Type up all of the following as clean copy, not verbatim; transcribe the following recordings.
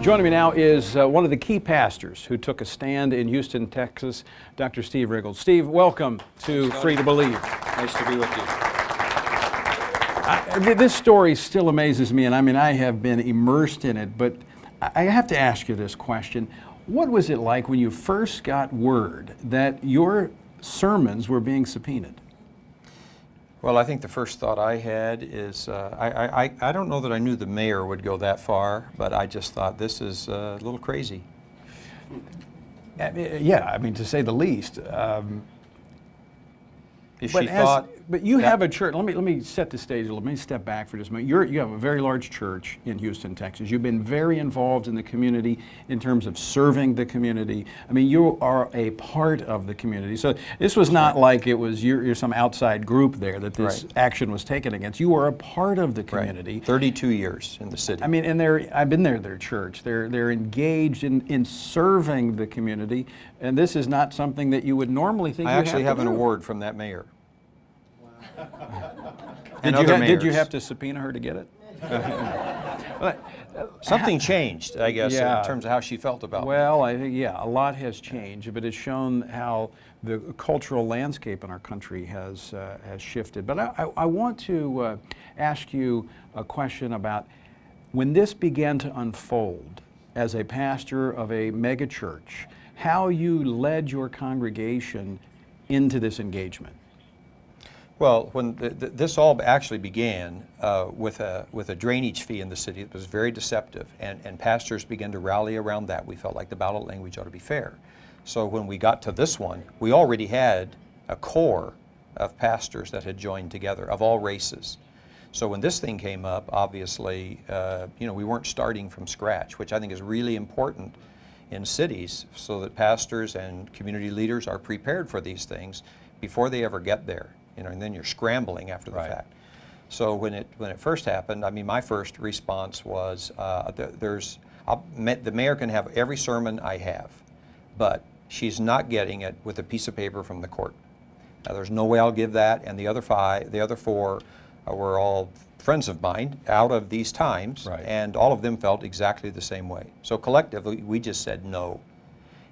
Joining me now is one of the key pastors who took a stand in Houston, Texas, Dr. SteveRiggle. Steve, welcome to Free to Believe. Nice to be with you. This story still amazes me, and I have been immersed in it, but I have to ask you this question. What was it like when you first got word that your sermons were being subpoenaed? Well, I think the first thought I had is, I don't know that I knew the mayor would go that far, but I just thought this is a little crazy. Yeah, to say the least. But you have a church. Let me set the stage. Let me step back for just a moment. You have a very large church in Houston, Texas. You've been very involved in the community in terms of serving the community. You are a part of the community. So this was not like it was you're some outside group there that this action was taken against. You are a part of the community. Right. 32 years in the city. And I've been there. Their church. They're engaged in serving the community, and this is not something that you would normally think. I actually have an award from that mayor. Did you have to subpoena her to get it? Something changed, I guess, in terms of how she felt about it. Well, I think, a lot has changed, but it's shown how the cultural landscape in our country has shifted. But I want to ask you a question about when this began to unfold as a pastor of a mega church, how you led your congregation into this engagement. Well, when this all actually began with a drainage fee in the city, it was very deceptive, and pastors began to rally around that. We felt like the ballot language ought to be fair. So when we got to this one, we already had a core of pastors that had joined together of all races. So when this thing came up, obviously, we weren't starting from scratch, which I think is really important in cities, so that pastors and community leaders are prepared for these things before they ever get there. And then you're scrambling after the fact. So when it first happened, my first response was, the mayor can have every sermon I have, but she's not getting it with a piece of paper from the court. Now, there's no way I'll give that, and the other four were all friends of mine out of these times, and all of them felt exactly the same way. So collectively, we just said no.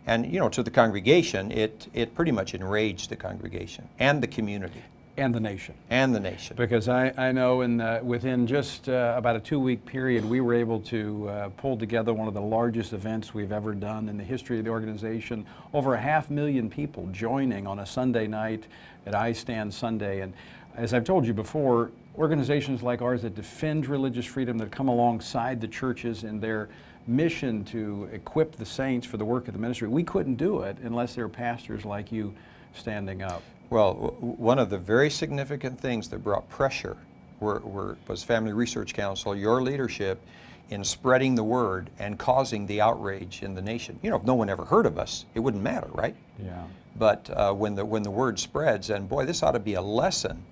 And to the congregation, it pretty much enraged the congregation and the community. And the nation. And the nation. Because I know within just about a 2-week period, we were able to pull together one of the largest events we've ever done in the history of the organization. Over 500,000 people joining on a Sunday night at I Stand Sunday. And as I've told you before, organizations like ours that defend religious freedom, that come alongside the churches in their mission to equip the saints for the work of the ministry, we couldn't do it unless there were pastors like you standing up. Well, one of the very significant things that brought pressure was Family Research Council, your leadership in spreading the word and causing the outrage in the nation. If no one ever heard of us, it wouldn't matter, right? Yeah. But when the word spreads, and boy, this ought to be a lesson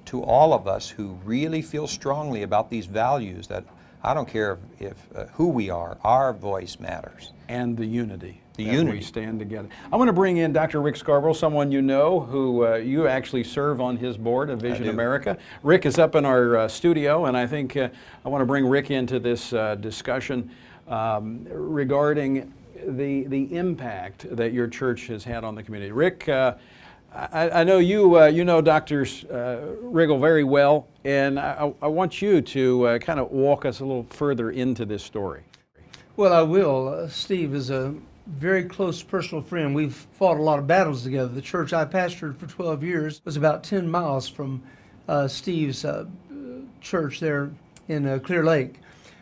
to all of us who really feel strongly about these values, that I don't care if who we are, our voice matters. And the unity. We stand together. I want to bring in Dr. Rick Scarborough, someone you know, who you actually serve on his board of Vision America. Rick is up in our studio, and I think I want to bring Rick into this discussion regarding the impact that your church has had on the community. Rick, I know you know Dr. Riggle very well, and I want you to kind of walk us a little further into this story. Well, I will. Steve is a very close personal friend. We've fought a lot of battles together. The church I pastored for 12 years was about 10 miles from Steve's church there in Clear Lake.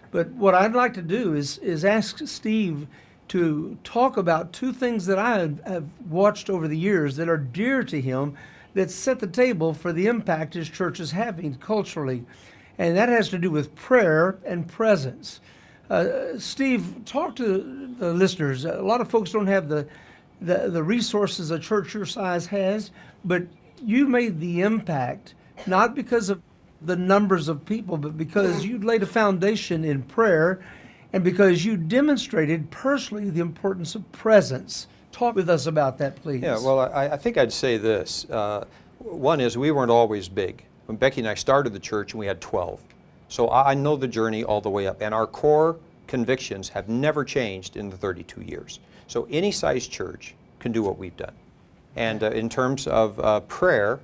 But what I'd like to do is ask Steve to talk about two things that I have watched over the years that are dear to him, that set the table for the impact his church is having culturally. And that has to do with prayer and presence. Steve, talk to the listeners. A lot of folks don't have the resources a church your size has, but you made the impact, not because of the numbers of people, but because you laid a foundation in prayer, and because you demonstrated personally the importance of presence. Talk with us about that, please. Yeah, well, I think I'd say this. One is, we weren't always big. When Becky and I started the church, and we had 12. So I know the journey all the way up. And our core convictions have never changed in the 32 years. So any size church can do what we've done. And in terms of prayer,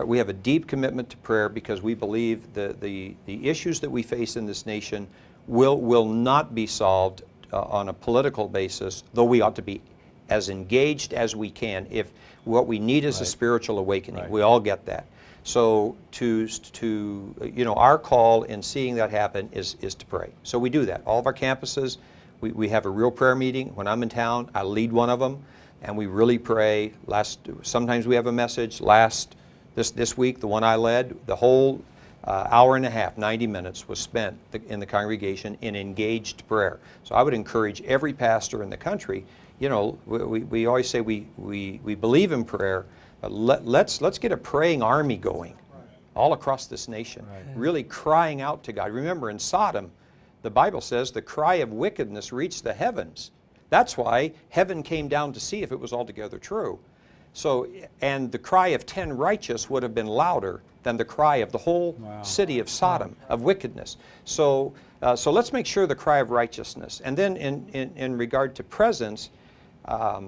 we have a deep commitment to prayer because we believe the issues that we face in this nation will not be solved on a political basis, though we ought to be as engaged as we can. If what we need is a spiritual awakening, we all get that. So our call in seeing that happen is to pray. So we do that. All of our campuses, we have a real prayer meeting. When I'm in town, I lead one of them, and we really pray. Sometimes we have a message. This week, the one I led, the whole hour and a half, 90 minutes, was spent in the congregation in engaged prayer. So I would encourage every pastor in the country. We always say we believe in prayer, but let's get a praying army going all across this nation, really crying out to God. Remember, in Sodom, the Bible says the cry of wickedness reached the heavens. That's why heaven came down to see if it was altogether true. So, and the cry of 10 righteous would have been louder than the cry of the whole city of Sodom, of wickedness. So let's make sure the cry of righteousness. And then in regard to presence, I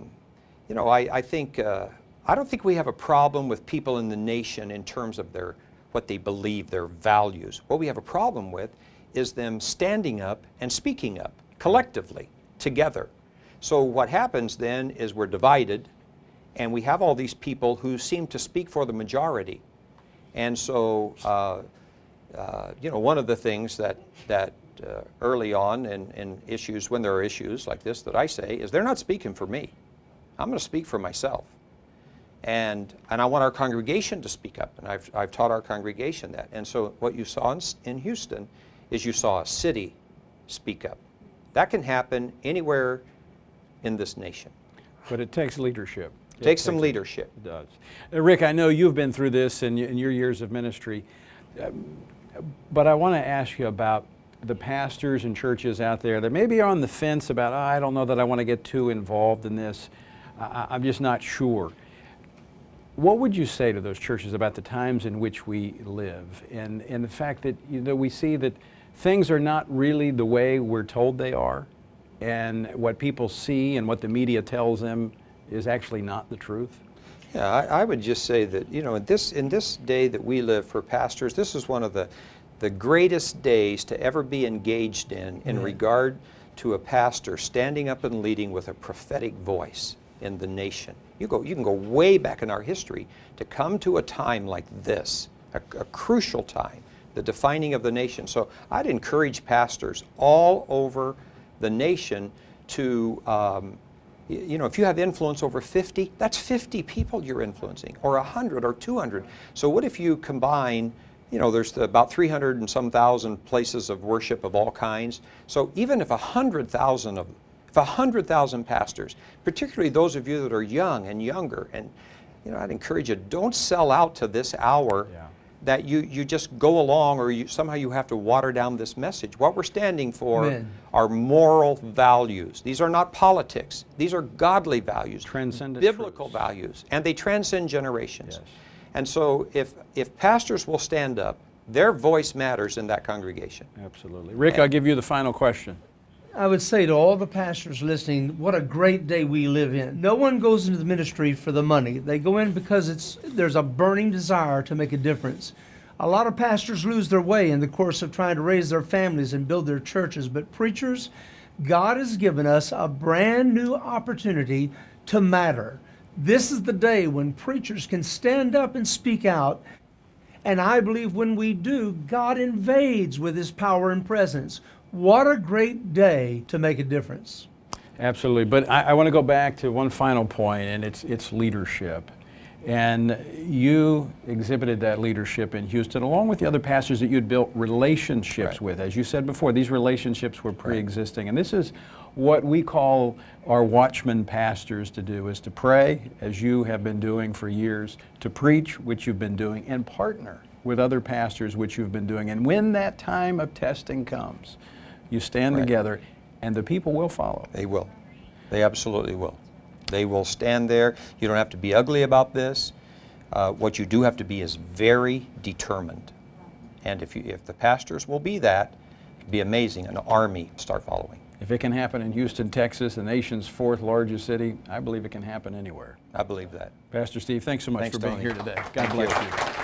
don't think we have a problem with people in the nation in terms of what they believe, their values. What we have a problem with is them standing up and speaking up collectively, together. So what happens then is we're divided, and we have all these people who seem to speak for the majority. And so, one of the things that early on in issues, when there are issues like this that I say, is they're not speaking for me. I'm going to speak for myself. And I want our congregation to speak up, and I've taught our congregation that. And so what you saw in Houston is you saw a city speak up. That can happen anywhere in this nation. But it takes leadership. It takes some leadership. It does. Rick, I know you've been through this in your years of ministry, but I want to ask you about the pastors and churches out there that maybe are on the fence about, I don't know that I want to get too involved in this. I'm just not sure. What would you say to those churches about the times in which we live and the fact that we see that things are not really the way we're told they are, and what people see and what the media tells them is actually not the truth? Yeah, I would just say that, in this day that we live for pastors, this is one of the greatest days to ever be engaged in regard to a pastor standing up and leading with a prophetic voice in the nation. You can go way back in our history to come to a time like this, a crucial time, the defining of the nation. So I'd encourage pastors all over the nation to, if you have influence over 50, that's 50 people you're influencing, or 100 or 200. So what if you combine, there's about 300 and some thousand places of worship of all kinds. So even if 100,000 pastors, particularly those of you that are young and younger, and I'd encourage you, don't sell out to this hour that you just go along, or somehow you have to water down this message. What we're standing for are moral values. These are not politics. These are godly values, transcendent biblical truths. values, and they transcend generations. Yes. And so if pastors will stand up, their voice matters in that congregation. Absolutely. Rick, I'll give you the final question. I would say to all the pastors listening, what a great day we live in. No one goes into the ministry for the money. They go in because there's a burning desire to make a difference. A lot of pastors lose their way in the course of trying to raise their families and build their churches. But preachers, God has given us a brand new opportunity to matter. This is the day when preachers can stand up and speak out. And I believe when we do, God invades with His power and presence. What a great day to make a difference. Absolutely. But I want to go back to one final point, and it's leadership. And you exhibited that leadership in Houston, along with the other pastors that you'd built relationships with. As you said before, these relationships were pre-existing. And this is what we call our watchman pastors to do, is to pray, as you have been doing for years, to preach, which you've been doing, and partner with other pastors, which you've been doing. And when that time of testing comes, you stand together, and the people will follow. They will. They absolutely will. They will stand there. You don't have to be ugly about this. What you do have to be is very determined. And if the pastors will be that, It'd be amazing, an army start following. If it can happen in Houston, Texas, the nation's 4th largest city, I believe it can happen anywhere. I believe that. Pastor Steve, thanks so much Thanks, for being Tony. here today. God Thank bless you. you.